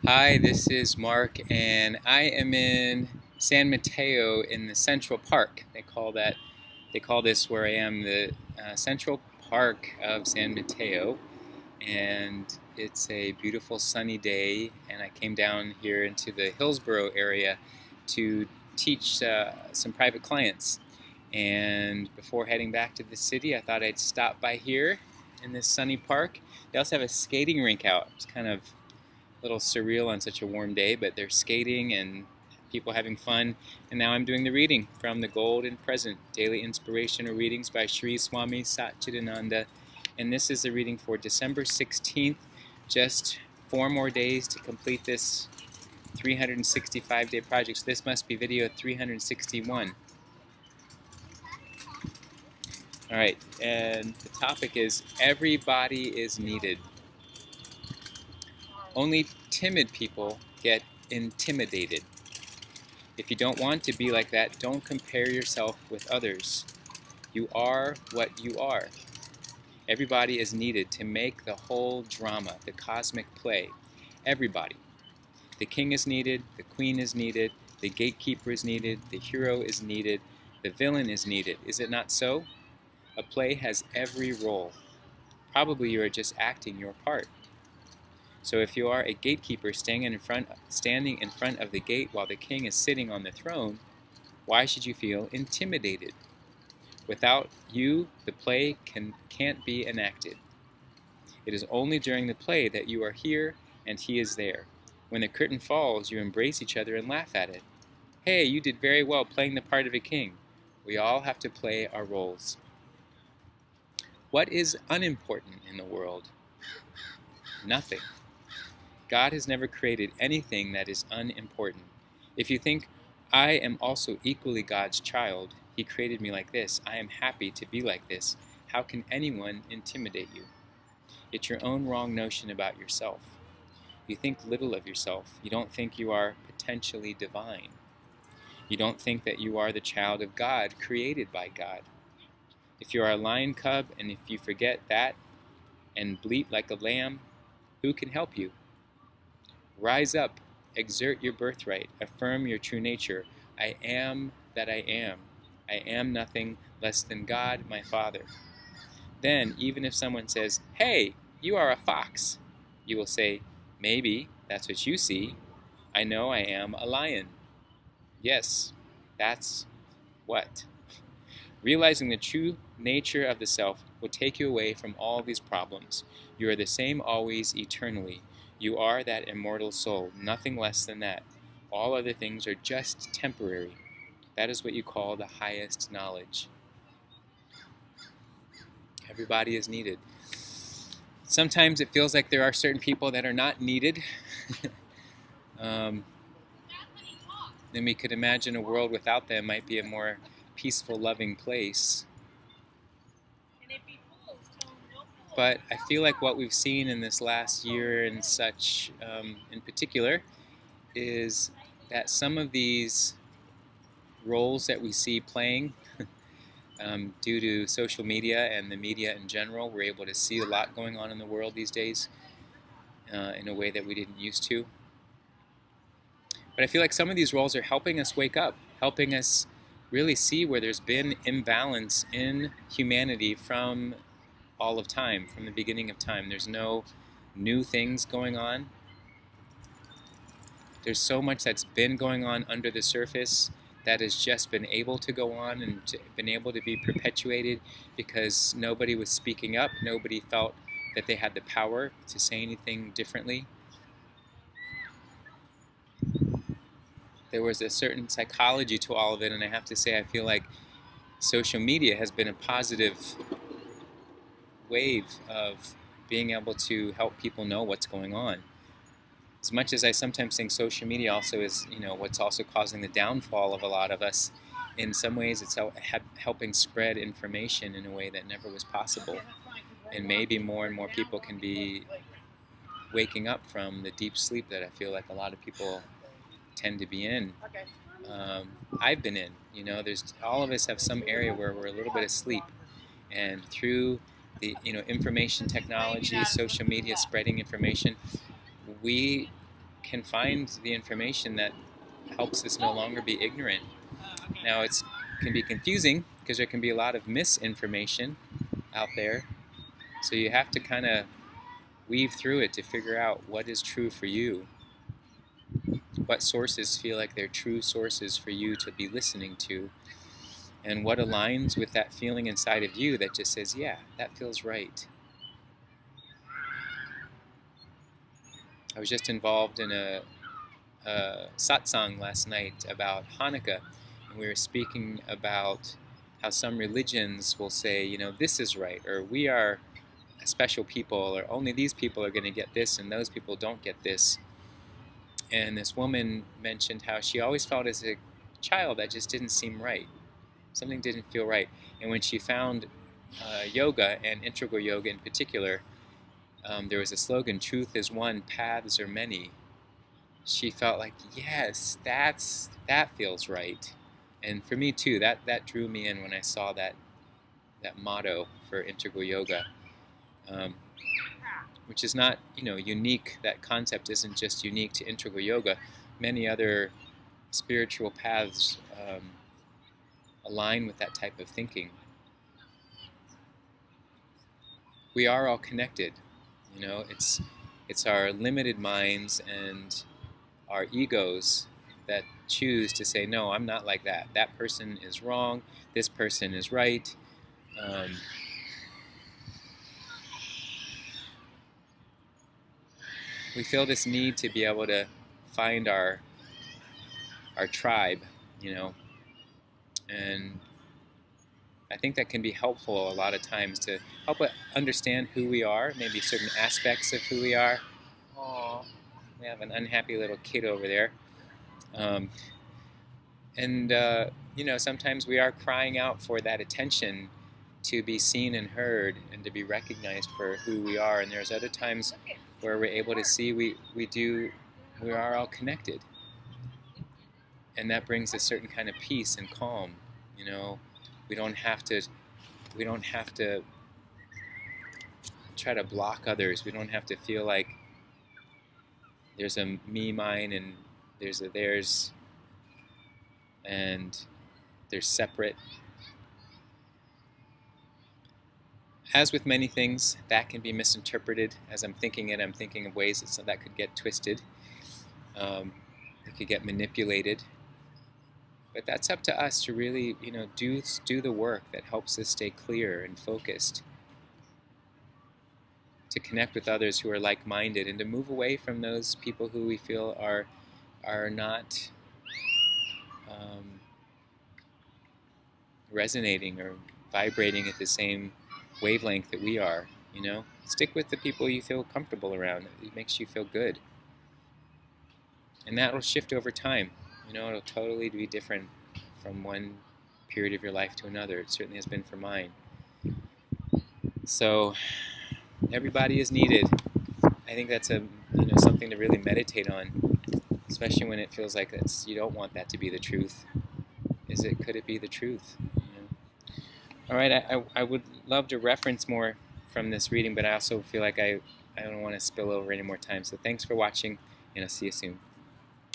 Hi, this is Mark, and I am in San Mateo in the Central Park. They call this where I am the Central Park of San Mateo, and it's a beautiful sunny day. And I came down here into the Hillsborough area to teach some private clients. And before heading back to the city, I thought I'd stop by here in this sunny park. They also have a skating rink out. It's kind of little surreal on such a warm day, but they're skating and people having fun. And now I'm doing the reading from the Golden Present, Daily Inspirational Readings by Sri Swami Satchidananda. And this is the reading for December 16th, just 4 more days to complete this 365-day project. So this must be video 361. All right, and the topic is everybody is needed. Only timid people get intimidated. If you don't want to be like that, don't compare yourself with others. You are what you are. Everybody is needed to make the whole drama, the cosmic play. Everybody. The king is needed, the queen is needed, the gatekeeper is needed, the hero is needed, the villain is needed. Is it not so? A play has every role. Probably you are just acting your part. So if you are a gatekeeper standing in front of the gate while the king is sitting on the throne, why should you feel intimidated? Without you, the play can't be enacted. It is only during the play that you are here and he is there. When the curtain falls, you embrace each other and laugh at it. Hey, you did very well playing the part of a king. We all have to play our roles. What is unimportant in the world? Nothing. God has never created anything that is unimportant. If you think, I am also equally God's child, He created me like this, I am happy to be like this, how can anyone intimidate you? It's your own wrong notion about yourself. You think little of yourself. You don't think you are potentially divine. You don't think that you are the child of God, created by God. If you are a lion cub and if you forget that and bleat like a lamb, who can help you? Rise up, exert your birthright, affirm your true nature. I am that I am. I am nothing less than God, my Father. Then, even if someone says, hey, you are a fox, you will say, maybe that's what you see. I know I am a lion. Yes, that's what. Realizing the true nature of the self will take you away from all these problems. You are the same always, eternally. You are that immortal soul, nothing less than that. All other things are just temporary. That is what you call the highest knowledge. Everybody is needed. Sometimes it feels like there are certain people that are not needed. Then we could imagine a world without them might be a more peaceful, loving place. But I feel like what we've seen in this last year and such, in particular, is that some of these roles that we see playing due to social media and the media in general, we're able to see a lot going on in the world these days in a way that we didn't used to. But I feel like some of these roles are helping us wake up, helping us really see where there's been imbalance in humanity from all of time, from the beginning of time. There's no new things going on. There's so much that's been going on under the surface that has just been able to go on and been able to be perpetuated because nobody was speaking up. Nobody felt that they had the power to say anything differently. There was a certain psychology to all of it, and I have to say I feel like social media has been a positive wave of being able to help people know what's going on. As much as I sometimes think social media also is, what's also causing the downfall of a lot of us, in some ways it's helping spread information in a way that never was possible. And maybe more and more people can be waking up from the deep sleep that I feel like a lot of people tend to be in. I've been in, all of us have some area where we're a little bit asleep. And through the information technology, social media, spreading information, we can find the information that helps us no longer be ignorant. Now it can be confusing because there can be a lot of misinformation out there, so you have to kind of weave through it to figure out what is true for you. What sources feel like they're true sources for you to be listening to, and what aligns with that feeling inside of you that just says, yeah, that feels right. I was just involved in a satsang last night about Hanukkah, and we were speaking about how some religions will say, you know, this is right, or we are a special people, or only these people are going to get this and those people don't get this. And this woman mentioned how she always felt as a child that just didn't seem right. Something didn't feel right. And when she found yoga, and integral yoga in particular, there was a slogan, truth is one, paths are many. She felt like, yes, that feels right. And for me too, that drew me in when I saw that motto for integral yoga, which is not, you know, unique. That concept isn't just unique to integral yoga. Many other spiritual paths align with that type of thinking. We are all connected. You know, it's our limited minds and our egos that choose to say, no, I'm not like that. That person is wrong. This person is right. We feel this need to be able to find our tribe, you know, and I think that can be helpful a lot of times to help us understand who we are, maybe certain aspects of who we are. Aww, we have an unhappy little kid over there. You know, sometimes we are crying out for that attention to be seen and heard and to be recognized for who we are. And there's other times where we're able to see we are all connected. And that brings a certain kind of peace and calm, you know. We don't have to try to block others. We don't have to feel like there's a me, mine, and there's a theirs, and they're separate. As with many things, that can be misinterpreted. As I'm thinking it, I'm thinking of ways that could get twisted. It could get manipulated. But that's up to us to really, you know, do the work that helps us stay clear and focused, to connect with others who are like-minded, and to move away from those people who we feel are not resonating or vibrating at the same wavelength that we are. You know, stick with the people you feel comfortable around. It makes you feel good, and that will shift over time. You know, it'll totally be different from one period of your life to another. It certainly has been for mine. So everybody is needed. I think that's something to really meditate on, especially when it feels like you don't want that to be the truth. Could it be the truth? You know? All right, I would love to reference more from this reading, but I also feel like I don't want to spill over any more time. So thanks for watching, and I'll see you soon.